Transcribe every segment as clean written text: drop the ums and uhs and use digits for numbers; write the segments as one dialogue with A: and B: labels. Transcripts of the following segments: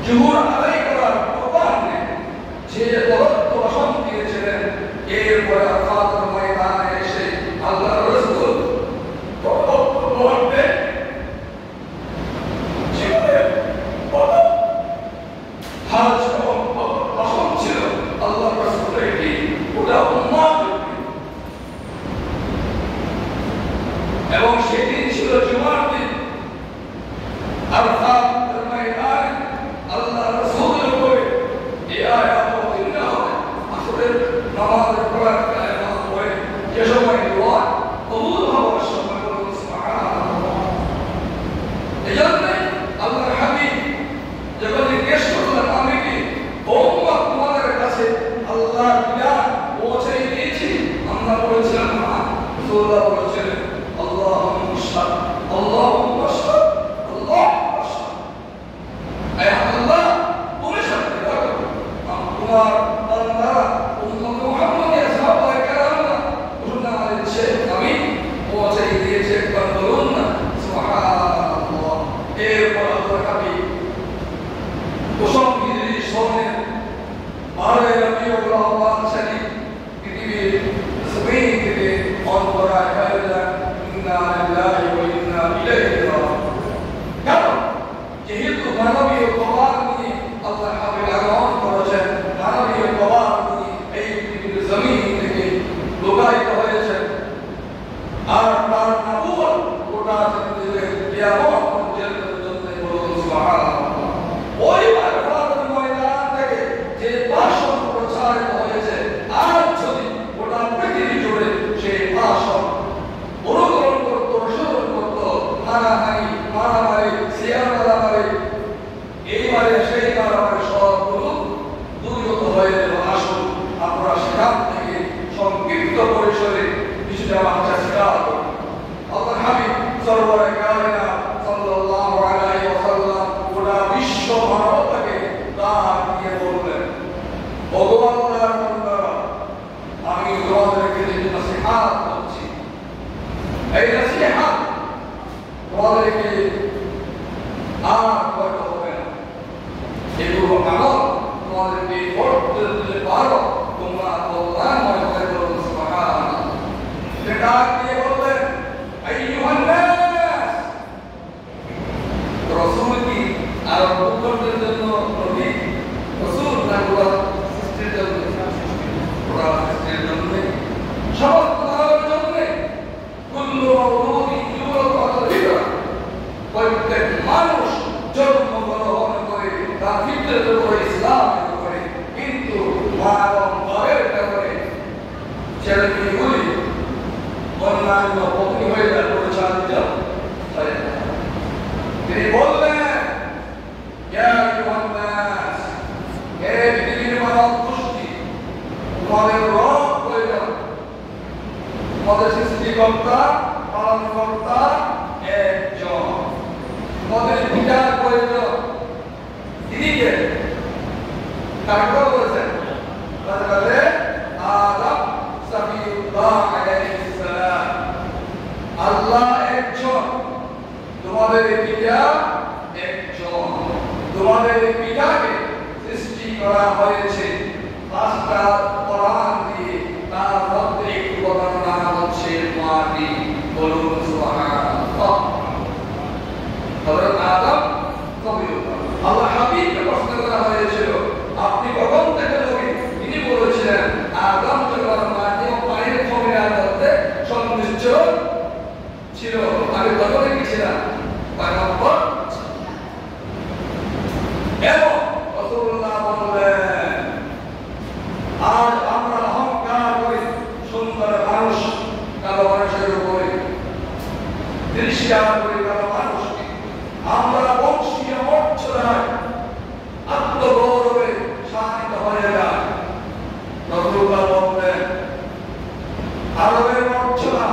A: জুহুর আদায় করার পূর্বাহ্নে যে বরত্ব ভাষণ দিয়েছিলেন, এর রাসূলুল্লাহ বলেছিলেন আল্লাহুম্মা শাহ আল্লাহুম্মা শাহ আল্লাহুম্মা শাহ। হে আল্লাহ তুমি সাক্ষী রাখো তোমার বান্দা উম্মত মুহাম্মাদিয়া সাহাবায়ে কেরামরা ঘটনা দিচ্ছে আমি পৌঁছে দিয়েছে একবার বলুন না সুবহানাল্লাহ। এরপর আল্লাহর হাবিব কুসংস্কৃতি শোনেন বারে রবিউল আউয়াল শরীফ পৃথিবীর জমিন থেকে অন্তরায় হয়ে যায় ইন্না লিল্লাহি ওয়া ইন্না ইলাইহি রাজিউন। কারণ যেহেতু মানবীয় প্রবাদ নিয়ে আল্লাহ হাবিব আগমন করেছেন, মানবীয় প্রবাদ নিয়ে এই পৃথিবীর জমিন থেকে লোকায়িত হয়েছেন, আর তার নবুয়ত গোটা পৃথিবীতে কিয়ামত পর্যন্ত চলতে বলুন সুবহানাল্লাহ। ওই বারবারের ময়দান থেকে যে ভাষণ প্রচারিত হয়েছে, আজ যদি গোটা পৃথিবী জুড়ে সেই ভাষণ অনুকরণ করতো, অনুসরণ করতো, হানাহানি মারামারি সিয়ামারামারি এইবারে সেই মারামারি সবগুলো দূরীভূত হয়ে গেল। আসুন আমরা সেখান থেকে সংক্ষিপ্ত পরিসরে কিছুটা চেষ্টা করি। আল্লাহর হাবিব সরওয়ারে কায়নাত সাল্লাল্লাহু আলাইহি ওয়াসাল্লাম গোটা বিশ্ব মানবতাকে তার দিয়ে বললেন, ওগো আল্লাহর বান্দারা, আমি তোমাদেরকে যে নসিহত করছি, এই নসিহত তোমাদেরকে আর করতে হবে না। এগুলো আমল তোমাদেরকে করতে দিতে পারো, তোমরা কল্যাণ মনে করে বলুন সুবহানাল্লাহ। সেটা দিয়ে বললেন আইয়ুহান নাস, রাসূল কি আর মুখদের জন্য নবী? রাসূল না পুরো সৃষ্টির জন্য, পুরো সৃষ্টির জন্য, সমস্ত মানবের জন্য। কুল্লু মাওলুদিন ইউলাদু আলাল ফিতরা, প্রত্যেক মানুষ জন্মগ্রহণ করে তার ফিতরাতের উপরে ইসলামের উপরে, কিন্তু মা এবং বাবার কারণে ছেলেমেয়েগুলি অন্যান্য পত্নী হয়ে যায়, পরিচালিত হয়। তিনি বললেন ইয়া আইয়ুহান নাস, হে পৃথিবীর মানব গোষ্ঠী, তোমাদের রব প্রয়োজন, তোমাদের সৃষ্টিকর্তা পালনকর্তা একজন, তোমাদের বিচার প্রয়োজন। তিনিকে কাকে বলেছেন? তাহলে আদম সাফিউল্লাহ আলাইহিস সালাম, আল্লাহ একজন, তোমাদের পিতা একজন, তোমাদের পিতাকে সৃষ্টি করা হয়েছে পাঁচটা কোরআন দিয়ে, তার মধ্যে একটি কোরআন নাম হচ্ছে মাটি, বলুন সুবহানাল্লাহ। হযরত আদম কবিউল্লাহ, আল্লাহ হাবিবকে প্রশ্ন করা হয়েছিল আপনি কখন থেকে নবী? তিনি বলেছিলেন আদম যখন মাটি ও পানির ফর্মুলার মধ্যে সংমিশ্রণ ছিল, আমি তখন কি ছিলাম? পয়গম্বর। এবং রাসূলুল্লাহ বললেন আজ আমরা অহংকার করি সুন্দর মানুষ কালো মানুষের উপরে, তিরস্কার করি কালো মানুষকে, আমরা বংশীয় মর্যাদায় আত্মগৌরবে শান্ত হয়ে যায়। রাসূলুল্লাহ বললেন আরবের মর্যাদা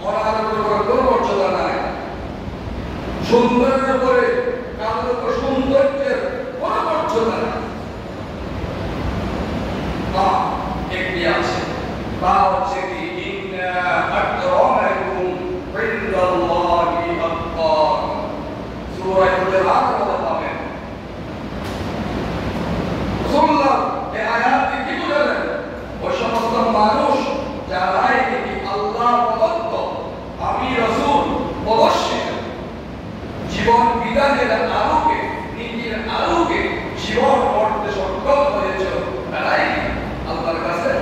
A: অনারবের উপরে কোনো মর্যাদা নাই, সুন্দরের উপরে কালোর উপর সৌন্দর্যের কোনো মর্যাদা নাই। একটি আছে, তা হচ্ছে কি ইন্না আকরামাকুম ইনদাল্লাহি আতকাকুম, সূরা হুজুরাত মধ্যে পাবেন। রাসূলুল্লাহ এই আয়াতটি কি বলেন? ওই সমস্ত মানুষ যারা কি আল্লাহ প্রদত্ত, আমি রাসূল প্রদর্শিত জীবন বিধানের আলোকে, নীতির আলোকে জীবন করতে সক্ষম হয়েছে, তারাই আল্লাহর কাছে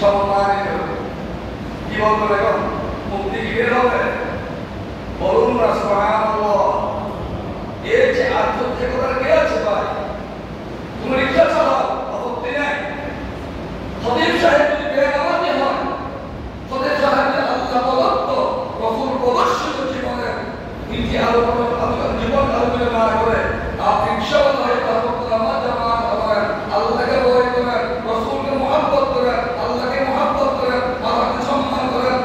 A: সম্মানিত। কি বলবো এখন? মুক্তি কি বের হবে? বলুন না সুবহানাল্লাহ। এর যে আধ্যাত্মিকতার কে আছে ভাই? তুমি রিক্সা চালাও, আপত্তি নাই। খতিব সাহেব যদি বেনামাজি হন, খতিব সাহেবের আল্লাহ প্রদত্ত রাসূল প্রদর্শিত জীবনের নীতি আলোচনা জীবন আলোচনা না করে আপনি রিক্সাওয়ালা হয়ে তার প্রতি নামাজ জামাত করেন, আল্লাহকে ভয় করেন, রাসূলকে মহব্বত করেন, আল্লাহকে মহব্বত করেন, আল্লাহকে সম্মান করেন,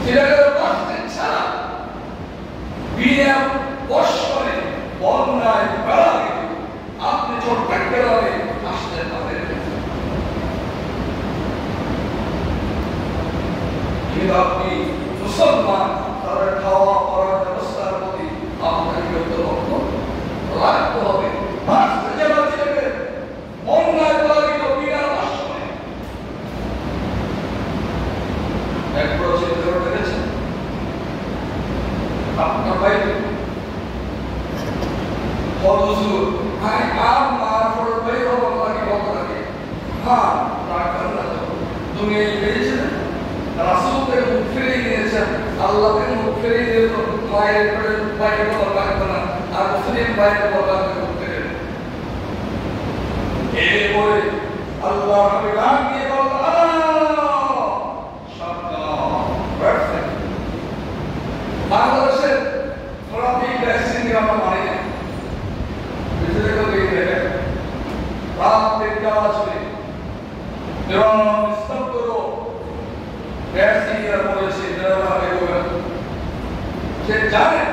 A: সিলেটের বাসতে ছাড়া বিনা বর্ষণে বন্যায় বেড়াবে আপনি ছোট্ট বেড়াবে আসতে পারেন। কিন্তু আপনি মুসলমান, তাদের খাওয়া পড়ার ব্যবস্থার প্রতি আপনাকে লক্ষ্য রাখতে হবে। বাসতে যারা ছিলেন বন্যায় বেড়াবিত বিনা বর্ষণে একবার চিন্তা করে দেখেছেন আপনার বাইরে হুজুর ভাই আম মার পর ভাই রবাকে বলতে লাগে হ্যাঁ রাখবেন না তো দুনিয়ায় পেয়েছেন রাসূল থেকে মুখ ফিরিয়ে নিয়েছেন, আল্লাহ থেকে মুখ ফিরিয়ে দিয়ে তো মায়ের বাইরে বলা লাগবে না, আর মুসলিম বাইরে বলা করতে গেলে এরপরে আল্লাহ নবী ডাক দিয়ে বললেন বাংলাদেশের ট্রাফিক ভ্যাকসিন আমরা মানি না, বিশেষ করে দেখেন রাত 3টা বাজে এবং স্তব্ধ ভ্যাকসিন বলেছে ভাবে বলেন সে জানে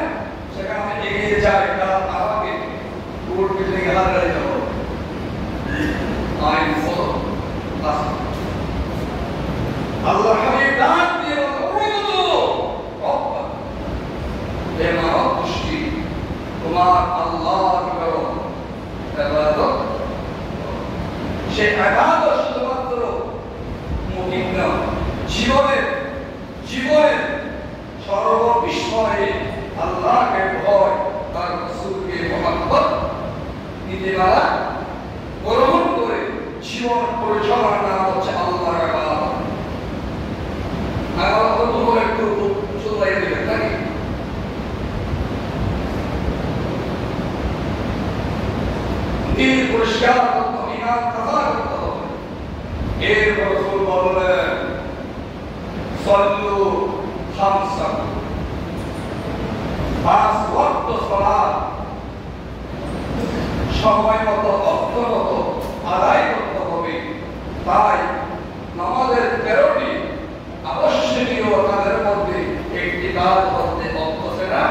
A: সেখানে এগিয়ে যায় তার আগে কোর্ট বিল্ডিং হার গাড়ি যাব আইন ফলো আল্লাহ হাবিব ডাক দিয়ে তোমার আল্লাহর ইবাদত সে ইবাদত শুধুমাত্র মুমিন না, জীবনের সর্ববিষয়ে আল্লাহকে ভয়, তার রাসূলকে মহব্বত নীতিমালা গ্রহণ করে জীবন পরিচালনা হচ্ছে আল্লাহর ইবাদত। আর তোমরা একটু চলাই দেবেন নাকি দিল পরিষ্কার করতে হবে, ইমান কাজা করতে হবে। এরপর রাসূল বললেন সাল্লু খামসা, 5 ওয়াক্ত সালাত সময় মতো অর্থ মতো আদায় করতে হবে। তাই নামাজের 13টি আবশ্যকীয় কাজের মধ্যে একটি কাজ হচ্ছে অর্থ সেরা।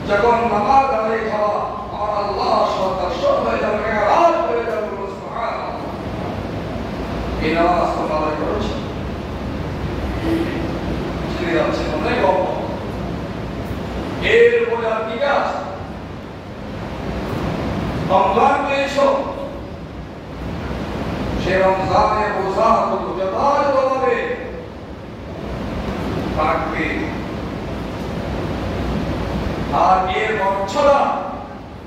A: যখন নামাজ আদায় হওয়া আমার আল্লাহ সরকার সব হয়ে যাবে, রাত হয়ে যাবে, সুবহানাল্লাহ। এই নামাজ আদায় করেছে ছেড়ে যাচ্ছে অনেক গল্প। এরপরে আর কি কাজ? রমজান পেয়েছ, সে রমজানের বোঝাগুলো যথাযথভাবে রাখবে। আর এর মর্যাদা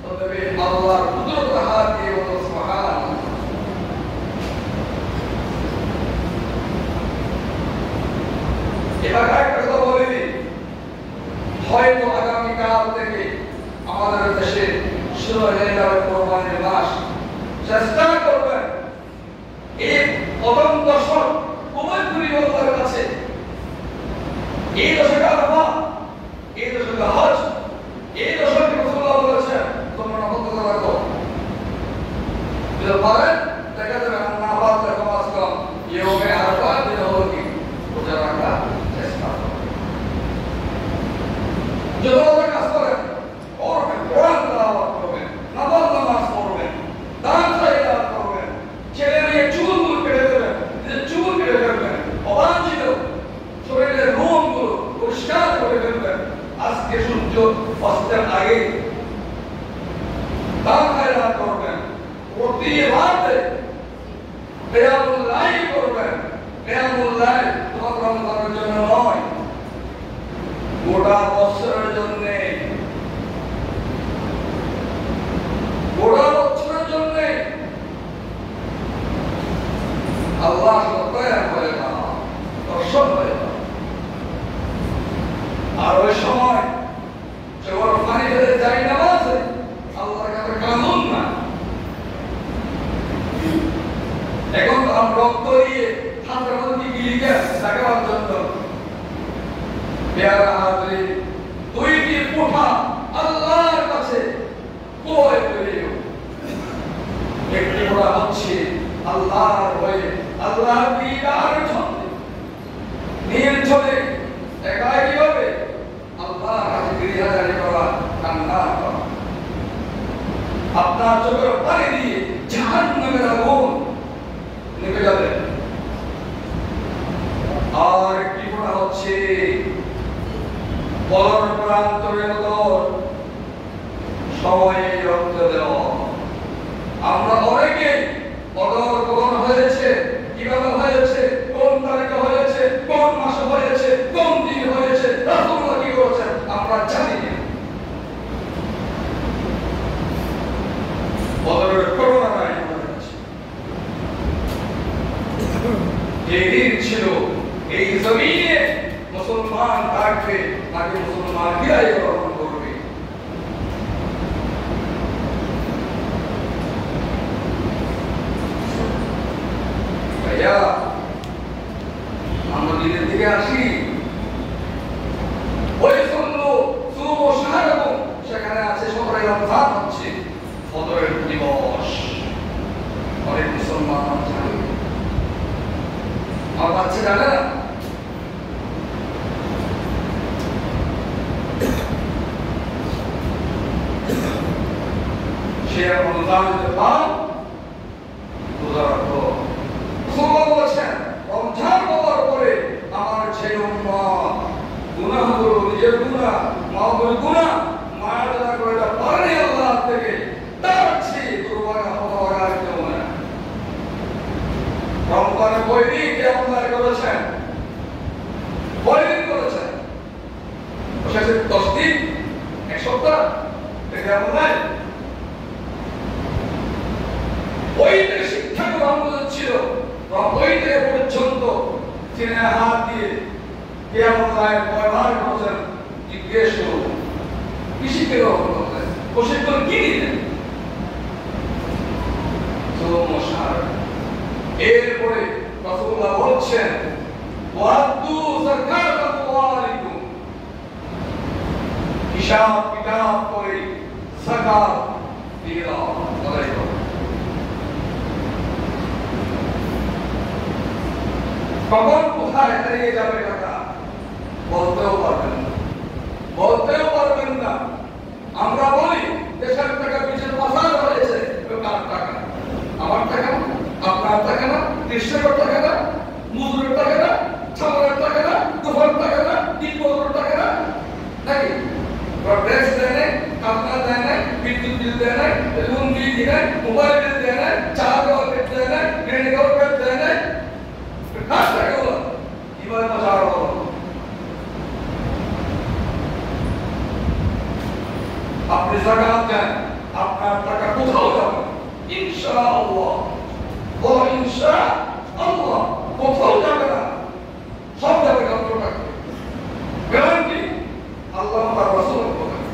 A: তবে আল্লাহর কুদরতের হাত দিয়ে বলো সুবহানাল্লাহ। এবার একটা কথা বলে দিই, হয়তো আগামীকাল থেকে আমাদের দেশে শুরু হয়ে যাবে কোরবানির মাস। চেষ্টা করবেন এই প্রথম দশক খুবই পরিবর্তনের কাছে, এই দশকে আরাফা, এই দশকে হজ, এই দশকে রাসূলুল্লাহ বলেছেন তোমরা নফল প্রতি রাতে কিয়ামুল লাইল করবেন। কিয়ামুল লাইল রমজানের জন্য নয়, গোটা বছরের জন্য, গোটা বছরের জন্য আল্লাহ দয়া করে না, দর্শন করে না। আর ওই সময় যখন পানি ফেলে যাই নামাজে আল্লাহর কাছে কানুন না। এখন তো আমরা রক্ত দিয়ে হাতের মধ্যে গিলিকে লাগাবার জন্য পেয়ারা হাতে দুইটি পোঠা আল্লাহর কাছে কয় করিও। একটি পোঠা হচ্ছে আল্লাহর ভয়ে, আল্লাহর দিদার জন্য নির্ঝরে একাই কি হবে? আল্লাহর কাছে গৃহদারি করা, কান্না করা। আপনার চোখের পানি দিয়ে জাহান্নামের আগুন নিভে যাবে। আর একটি পোড়া হচ্ছে বলর প্রান্তরের সময়ে রক্ত দেওয়া। আমরা অনেকে বদর কখন হয়েছে, কিভাবে হয়েছে, কোন তারিখে হয়েছে, কোন মাসে হয়েছে, কোন দিন হয়েছে, রাসূলুল্লাহ কি করেছেন আমরা জানি না। বদরের করোনা নাই যেদিন ছিল এই জমিনে মুসলমান থাকবে, তাকে মুসলমান বিদায় গ্রহণ করবে। ভাইয়া আমরা দিনের দিকে আসি, ওই সেখানে আছে সবাই রমজান হচ্ছে, বদরের দিবস। অনেক মুসলমান জানে, আমার বাচ্চা জানে না। সে রমজান যদি পাও রোজা রাখো। রাসূলুল্লাহ বলেছেন রমজান পাওয়ার পরে আমার ছেলে উম্মত গুনাহগুলো, নিজের গুনাহ, মাওয়ার গুনাহ মায়াদা করে পারে আল্লাহ থেকে, তার চেয়ে দুর্ভাগা হওয়া আর কেউ না। রমজানের কয়দিন কিয়ামত করেছেন? কয়দিন করেছেন? 10 দিন, এক সপ্তাহ কিয়ামত নাই। ওই থেকে শিক্ষা গ্রহণ ছিল, ওই থেকে পর্যন্ত চিনে হাত দিয়ে কিয়ামত নাই কয়বার করেছেন জিজ্ঞেস করুন। কি শিক্ষা গ্রহণ করলেন? প্রশিক্ষণ কি নিলেন? এরপরে রাসূলুল্লাহ বলছেন ওয়াদু যাকাত আমওয়ালিকুম, হিসাব কিতাব করে যাকাত দিয়ে দাও। কখন কোথায় হারিয়ে যাবে টাকা বলতেও পারবেন না, বলতেও পারবেন না। আমরা বলি দেশের টাকা পিছনে পাচার হয়েছে, কার টাকা? আমার টাকা না, আপনার টাকা না, কৃষকের টাকা না, মজুরের টাকা না, ছাগলের টাকা না, দুফার টাকা না, তিনবছরের টাকা না, নাকি? ড্রেস দেয় নাই, কাপড় দেয় নাই, বিদ্যুৎ বিল দেয় নাই, লোন বিল দেয় নাই, মোবাইল বিল দেয় নাই, চা দেওয়ার পেট দেয় নাই, গ্রেড দেওয়ার পেট দেয় নাই। কার টাকা হলো? কিভাবে পাচার হলো? আপনি যাকাত দেন, আপনার টাকা কোথাও যাবে ইনশাআল্লাহ, ও ইনশাআল্লাহ কোথাও যাবে না, সব যাবে আপনার টাকা। গ্যারান্টি আল্লাহ তার রাসূল বলেন।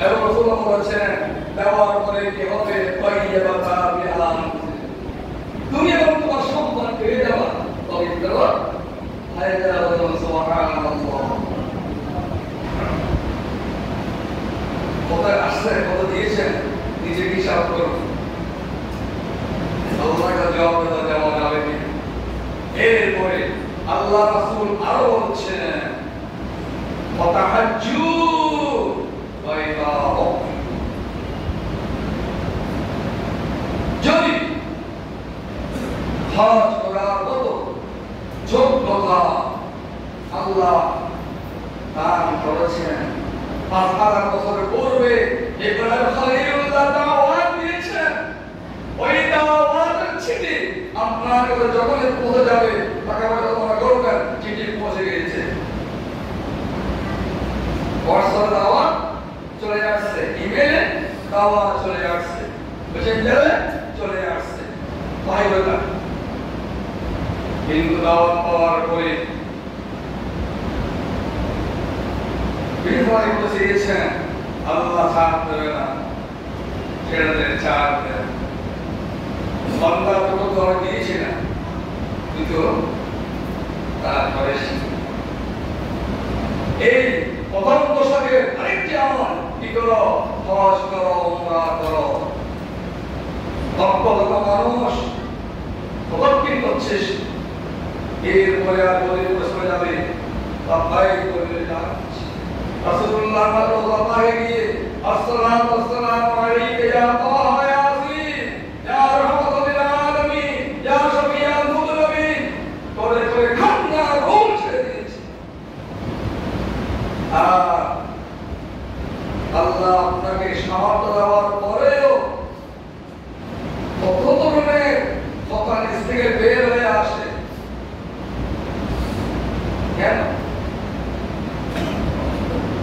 A: এবং রাসূলুল্লাহ বলেছেন দেওয়ার পরে কি হবে? তাইয়্যিবাতা বিহাম, তুমি এবং তোমার সন্তান পেয়ে যাবা পবিত্র হয়ে যাবে। সুবহানাল্লাহ। কোথায় আসছে, কত দিয়েছেন, নিজে হিসাব করুন। আল্লাহকে জবাব দেওয়া যাবে কি? এরপরে আল্লাহ রাসূল আরো বলছেন ওয়াতাহাজ্জু বাইদাও, যদি হজ করার মতো যোগ্যতা আল্লাহ দান করেছেন, 5000 বছর পূর্বে ইব্রাহিম খলিলুল্লাহ দাওয়াত দিয়েছেন যখন পৌঁছে যাবে টাকা পয়সা তোমরা করবেন, চিঠি পৌঁছে গিয়েছে, হোয়াটসঅ্যাপে দাওয়াত চলে আসছে, ইমেলে দাওয়াত চলে আসছে, মেসেঞ্জারে চলে আসছে, ভাই বোনেরা। কিন্তু দাওয়াত পাওয়ার পরে বিনিময় বলে দিয়েছেন আল্লাহ ছাড় দেবে না, ছেড়ে দেন, ছাড় দেন। বান্দার তো ধরে দিয়েছে না, কিন্তু তারপরে এই প্রথম দশকের আরেকটি আমল কি করো, হজ করো, উমরা করো। লক্ষ লক্ষ মানুষ প্রদক্ষিণ করছে, এরপরে আর বলে বসে যাবে বাবাই করে যাচ্ছে। রাসূলুল্লাহ মারওয়াহে গিয়ে আসসালাতু ওয়াসসালামু আলাইকা ইয়া তাহা ইয়াসিন ইয়া রাহমাতুল লিল আলামিন ইয়া শাফিয়াল মুযলিমিন করে করে খান্না রোল ছেড়ে দিয়েছে। আর আল্লাহ আপনাকে সামর্থ্য দেওয়ার পরেও কত ধরনের কথা নিজ থেকে বের হয়ে আসে, কেন?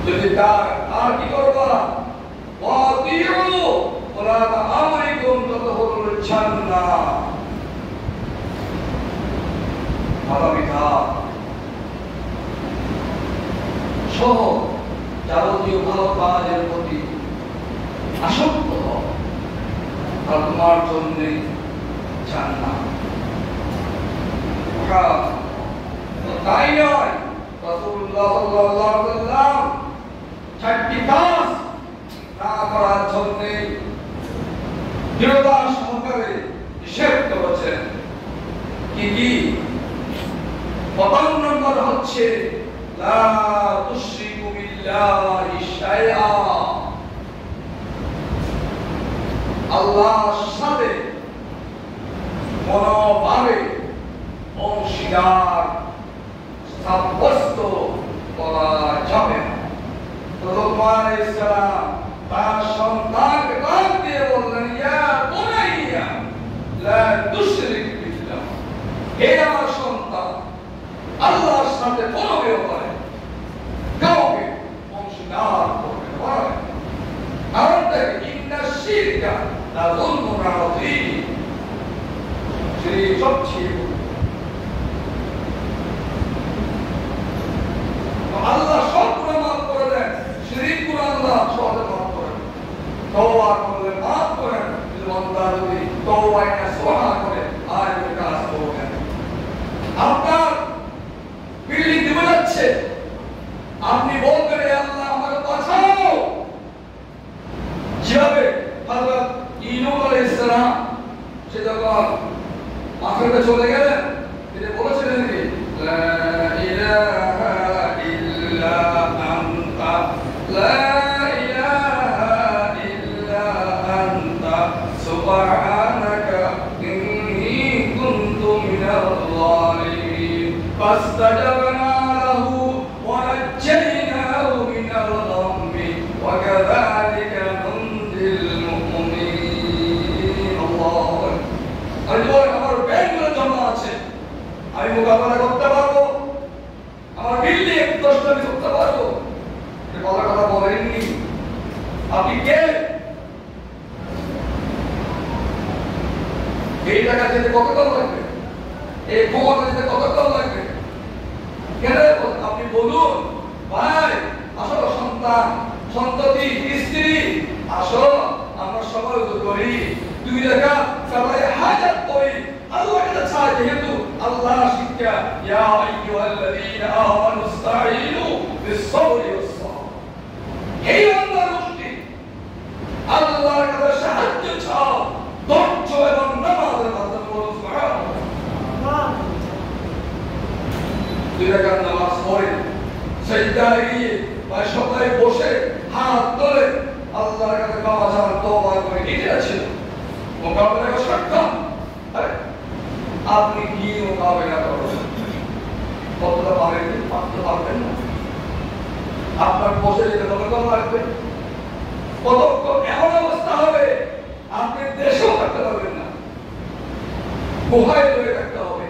A: যদি তার আর কি করবা, ওয়াতিউ ওয়ালা আমরিকুম তাদখুলুল জান্নাহ, ভাবাবিধা সহ যাবতীয় ভালো কাজের প্রতি আসক্ত হও, আর তোমার জন্য জান্নাত। তাই নয়, রাসূলুল্লাহ সাল্লাল্লাহু আলাইহি ওয়াসাল্লাম চারটি কাজ না করার জন্য দৃঢ়তা সহকারে নিষেধ করেছেন। কি কি? প্রথম নম্বর হচ্ছে লা তুশরিকু বিল্লাহি শাইআ, আল্লাহর সাথে কোনোভাবে অংশীদার সাব্যস্ত করা যাবে না। লোকমান আলাইহিস সালাম তার সন্তানকে ডাক দিয়ে বললেন, ইয়া বুনাইয়া লা তুশরিক বিল্লাহ, হে আমার সন্তান, আল্লাহর সাথে কোনো ব্যাপারে কাউকে অংশীদার করবে না। কারণ দেখে ইন্না শিরকা লা যুলমুন আযীম, শিরক সবচেয়ে আল্লাহ সব গুনাহ মাফ করে দেন, শিরক গুনাহ আল্লাহ সহজে মাফ করেন। তওবা করলে মাফ করেন, যদি বান্দা যদি তওবা নসুহা করে আর এই কাজ করবেন। আপনার বিল্ডিং ডুবে যাচ্ছে, আপনি বলবেন হে আল্লাহ আমাকে বাঁচাও। যেভাবে হযরত ইউনূস আলাইহিস সালাম সে যখন আখেরাতে চলে গেলেন, তিনি বলেছিলেন কি লা ইলাহা ইল্লা আনতা, লা ইলাহা ইল্লা আনতা সুবহানাকা ইন্নী কুনতু মিনাল যালিমিন। ফাস্তাজাবনা লাহু ওয়া নাজ্জায়নাহু মিনাল গাম্মি ওয়া কাযালিকা নুনজিল মুমিনিন। আল্লাহু আকবার। আমার ব্যাংকগুলো জমা আছে, আমি মোকাবেলা করতে পারবো, আমার বিল্ডিং 10টা করতে পারবো, এই বলার কথা বলেননি। আপনি কে? এই টাকা যেতে কতক্ষণ লাগবে, এই ক্ষমতা যেতে কতক্ষণ লাগবে? কেন আপনি বলুন, ভাই আসো, সন্তান সন্ততি স্ত্রী আসো, আমরা সবাই তো করি, 2 রাকাত সবাই হাজাত করি, আল্লাহর কাছে চাই, যেহেতু আল্লাহ শিক্ষা ইয়া আইয়ুহাল্লাযীনা আমানু ইসতাঈনু বিস-সাবরি ওয়াস-সালাহ। এই আল্লাহর মুক্তি, আল্লাহর কাছে সাহায্য চাও, ধৈর্য এবং নামাজের মাধ্যমে বলো সুবহানাল্লাহ। 2 রাকাত নামাজ পড়ে সিজদায় গিয়ে বা সবাই বসে হাত তুলে আল্লাহর কাছে ক্ষমা চান, তওবা করে, এটা ছিল মোকাবেলা করার সক্ষম। আপনি কি মোকাবেলা করবেন? কতটা পারেন? পারতে পারবেন না। আপনার বসে যেতে কতক্ষণ লাগবে? কতক্ষণ এমন অবস্থা হবে আপনি দেশেও থাকতে পারবেন না, গুহায় ধরে থাকতে হবে।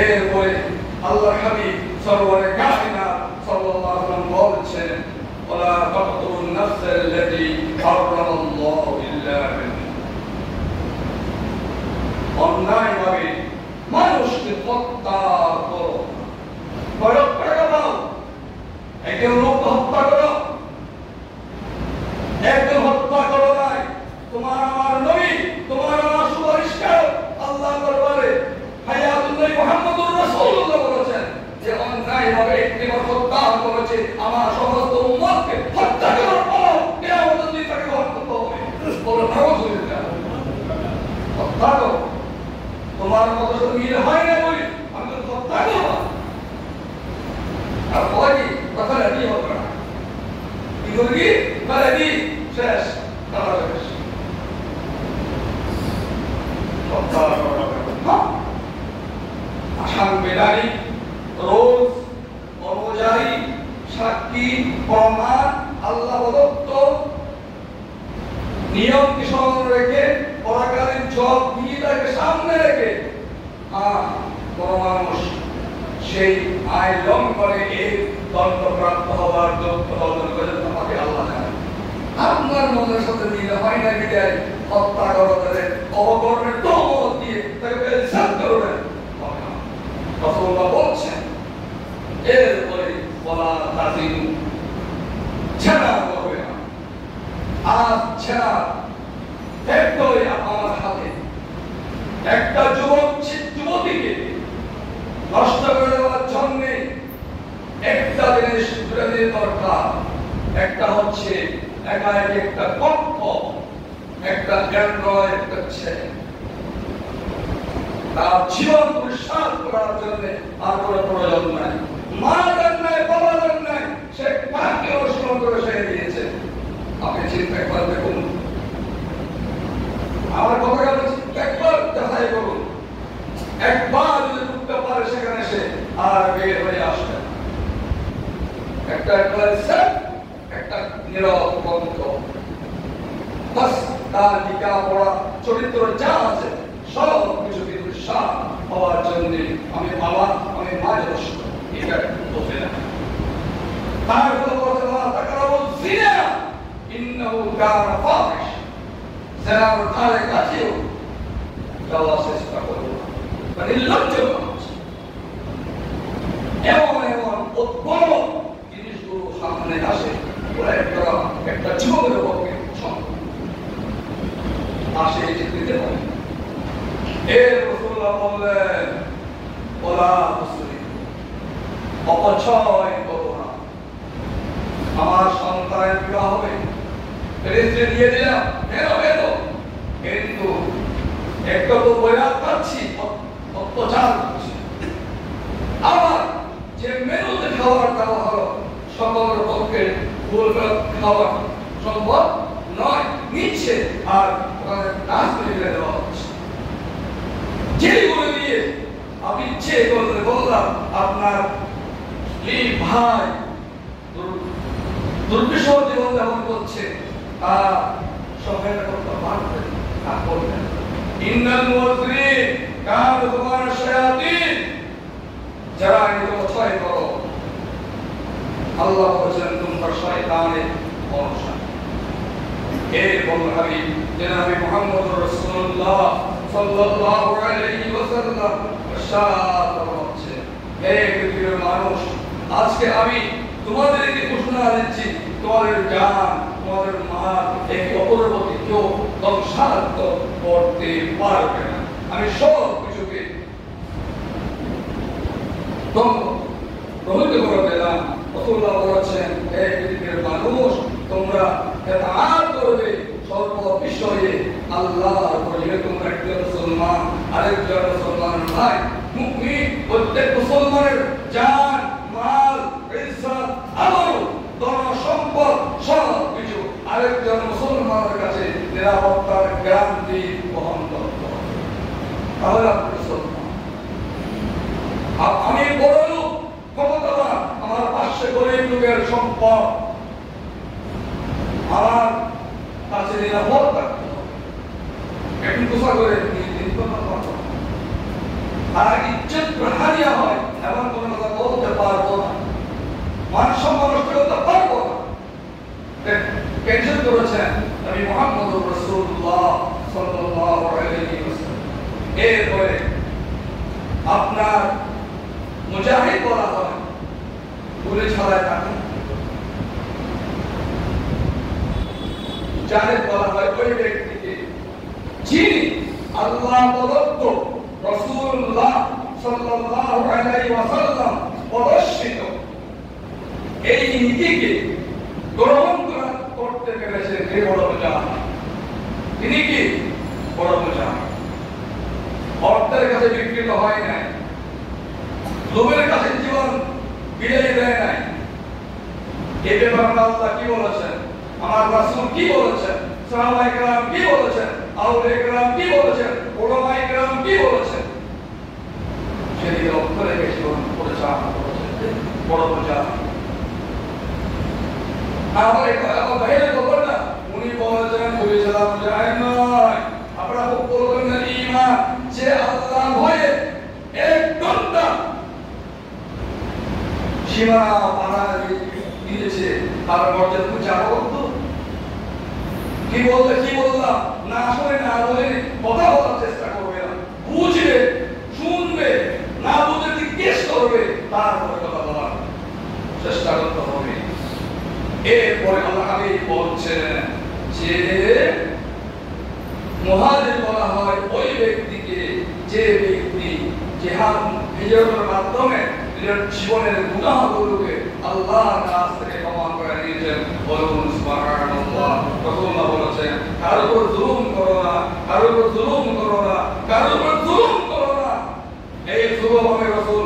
A: এরপরে আল্লাহর হাবিব সরওয়ারে কায়নাত সাল্লাল্লাহু আলাইহি ওয়াসাল্লাম বলছেন ওয়ালা তাকতুলুন নাফসাল্লাতী হারামাল্লাহু ইল্লা বিল অন্যায়ভাবে মানুষকে হত্যা করো, একজন লোক হত্যা করো, একজন হত্যা করো নাই। তোমার আমার নবী, তোমার আমার সুপারিশকার আল্লাহ দরবারে হায়াতুল নবী মুহাম্মদুর রাসূলুল্লাহ বলেছেন যে অন্যায়ভাবে একটি হত্যা করেছে আমার সমস্ত উম্মতকে হত্যা করার পর কিয়ামতের দিন তাকে গ্রহণ করতে হবে। বলো নাউযুবিল্লাহ, হত্যা করো, তোমার মতো সাথে মিল হয় না বলি আমি তো হত্যা করবো। আর পরে কথা কি হবে না, কি করে কি তাহলে কি শেষ তারা শেষ হত্যা করা সাংবিধানী রোজ অনুযায়ী সাক্ষী প্রমাণ আল্লাহ প্রদত্ত নিয়মকে স্মরণ রেখে পরাকালীন জব বিধিটাকে সামনে রেখে কোন মানুষ সেই আইন লঙ্ঘনে এই দণ্ডপ্রাপ্ত হওয়ার যোগ্য অর্জন করে আমাকে আল্লাহ জানেন। আপনার মনের সাথে মিল হয় না বিদায় হত্যা করতে অবকর্মের দমন দিয়ে তাকে বেলসাত করবেন। রাসূলুল্লাহ বলছেন এরপরে বলা তাজিম ছেড়া করবে না। আজ ছেড়া একটাই আমার হাতে, একটা যুবতীকে নষ্ট করে দেওয়ার জন্য একটা জিনিস দুটা জিনিস দরকার। একটা হচ্ছে একা একটা কক্ষ, একটা অ্যান্ড্রয়েড, একটা ছেলে তার জীবন পরিষ্কার করার জন্য আর কোনো প্রয়োজন নাই। মা দেন নাই, বাবা দেন নাই, সে কাকে অনুসরণ করে সে দিয়েছে। আপনি চিন্তা করে দেখুন, আমার কথা একবার দেখাই করুন, একবার যদি ঢুকতে পারে সেখানে সে আর বের হয়ে আসবে। একটা একটা নীরব বন্ধ, বাস তার টিকা পড়া চরিত্র যা আছে সব কিছু কিন্তু সাপ হওয়ার জন্য আমি বাবা আমি মা যথেষ্ট, এটা বোঝে না। তার কথা জিনা ইন্নাহু কানা ফাহিশ, যার ধারে কাছেও যাওয়ার চেষ্টা করবো না, মানে লজ্জা মানুষ এমন এমন উদ্ভব জিনিসগুলো সামনে আসে, ওরা একটা জীবনের পক্ষে সম্ভব আসে দিতে পারে। এর রাসূলুল্লাহ বললেন ওলা মুসলিম, অপচয় করো না। আমার সন্তানের বিবাহ হবে, রেজিস্ট্রি দিয়ে দিলাম, কিন্তু একটা তো বৈরাগ পাচ্ছি, অত্যাচার করছি। আবার যে মেনুতে খাবার দেওয়া হলো সকলের পক্ষে খাওয়া সম্ভব নয়, নিচ্ছে আর ডাস্টবিনে ফেলে দেওয়া হচ্ছে। যেগুলো দিয়ে আমি ইচ্ছে করলে বললাম আপনার এই ভাই দুর্বিষহ জীবন যাপন করছে, সহায়তা করতে পারবেন তা করবেন। ইন্নাল মুযরিমিন কানু তুমার শায়াতিন, যারা এগুলো অপচয় করো আল্লাহ বলেছেন তোমরা শয়তানের অনুসারী। এই বলল হাবিব জনাবে মুহাম্মদ রাসূলুল্লাহ সাল্লাল্লাহু আলাইহি ওয়াসাল্লাম ইরশাদ করছে, হে পৃথিবীর মানুষ, আজকে আমি তোমাদেরকে ঘোষণা দিচ্ছি তোমাদের জান তোমাদের মাল একে অপরের প্রতি কেউ ধ্বংসাত্মক করতে পারবে না। আমি সব কিছুকে প্রমিত করে দিলাম। রাসূলুল্লাহ বলেছেন, হে পৃথিবীর মানুষ, তোমরা ইতাআত করবে সর্ব বিষয়ে আল্লাহর উপরে। তোমরা একজন মুসলমান আরেকজন মুসলমানের ভাই, মুমিন প্রত্যেক মুসলমানের জান মাল ইজ্জত আমল ধন সম্পদ সব কিছু আরেকজন মুসলমানের কাছে নিরাপত্তার গ্যারান্টি বহন করতে হবে। তাহলে আপনি মুসলমান। আমি বড় লোক, ক্ষমতাবান, আমার পাশে গরিব লোকের সম্পদ, আমার কাছে নিরাপদ থাকতে হবে। এখন কোথা করে তার ইজ্জত হারিয়া হয় এমন কোনো কথা বলতে পারবো না, মান সম্মান নষ্ট করতে পারবো না। ক্যান্সেল করেছেন নবী মুহাম্মদ রাসূলুল্লাহ সাল্লাল্লাহু আলাইহি ওয়াসাল্লাম। এরপরে আপনার মুজাহিদ বলা হয়, গুলি ছড়ায় থাকে। মুজাহিদ বলা হয় ওই ব্যক্তিকে যিনি আল্লাহ প্রদত্ত রাসূলুল্লাহ সাল্লাল্লাহু আলাইহি ওয়াসাল্লাম প্রদর্শিত এই নীতিকে গ্রহণ করতে পেরেছেন। কে বড় মুজাহিদ? তিনি কি বড় মুজাহিদ? অর্থের কাছে বিকৃত হয় নাই, লোভের কাছে জীবন বিলিয়ে দেয় নাই। এই ব্যাপারে আল্লাহ কি বলেছেন, আমার রাসূল কি বলেছেন, সাহাবায়ে কেরাম কি বলেছেন, আউলিয়া কেরাম কি বলেছেন, উলামায়ে কেরাম কি বলেছেন, সেদিকে লক্ষ্য রেখে জীবন পরিচালনা করেছেন বড় মুজাহিদ। আমার বাইরে খবর না, উনি বলেছেন বলেছিলাম মুজাহিদ নয়, আপনারা বলবেন না ঈমান, যে আল্লাহ ভয়ে এক ঘন্টা সীমানা পাড়া দিয়েছে, তার মর্যাদা জানো তো কি বলতে কি বললাম না, আসলে না বলে কথা বলার চেষ্টা করবে না, বুঝবে শুনবে, না বুঝে জিজ্ঞেস করবে, তারপরে কথা বলার চেষ্টা করতে হবে। এরপরে আল্লাহ হাবিব বলছেন যে মুহাজির বলা হয় ওই ব্যক্তিকে যে ব্যক্তি হিজরতের মাধ্যমে নিজের জীবনের গুনাহগুলোকে আল্লাহর কাছ থেকে ক্ষমা করে নিয়েছেন। বলুন সুবহানাল্লাহ। রাসূলুল্লাহ বলেছেন কারো উপর জুলুম করো না, কারো উপর জুলুম করো না, কারো উপর জুলুম করো না। এই জুলুম আমি রাসূল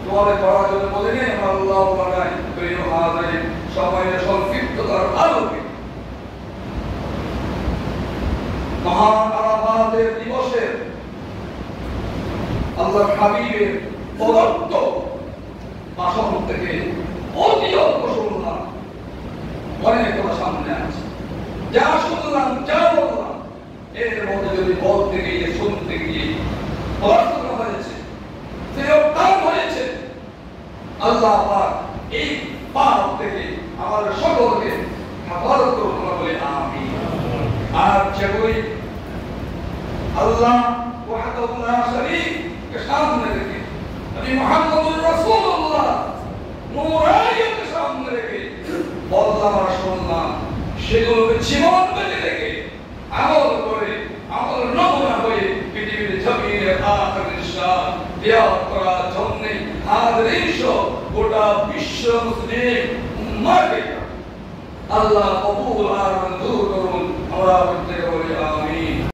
A: তোমাদের করার জন্য বলিনি, আল্লাহ বানাই প্রিয় হাজির সময়ের সংক্ষিপ্ততার আলোকে মহান আরাফাতের দিবসে আল্লাহর হাবিবের প্রদত্ত ভাষণ থেকে অতি অল্প শুনলাম, অনেক কথা সামনে আছে, যা শুনলাম যা বললাম এর মধ্যে যদি বলতে গিয়ে শুনতে গিয়ে পড়াশোনা হয়েছে, কাম হয়েছে, আল্লাহ পাক এই পাপ থেকে আমাদের সকলকে হেফাজত করুন বলে আমিন। আর যেগুলি আল্লাহ ওয়াহদাহু লা শারীক কে সামনে রেখে নবী মুহাম্মদুর রাসূলুল্লাহ নূরানিয়তকে সামনে রেখে বললাম আর শুনলাম, সেগুলোকে জীবন বেঁধে রেখে আমল করে আমল নমুনা হয়ে পৃথিবীর জমিনে আখির শাহ দেওয়া করার জন্যে হাজির গোটা বিশ্ব মুসলিম উম্মাহকে আল্লাহ কবুল আর মঞ্জুর করুন। আমরা বলতে বলি আমিন।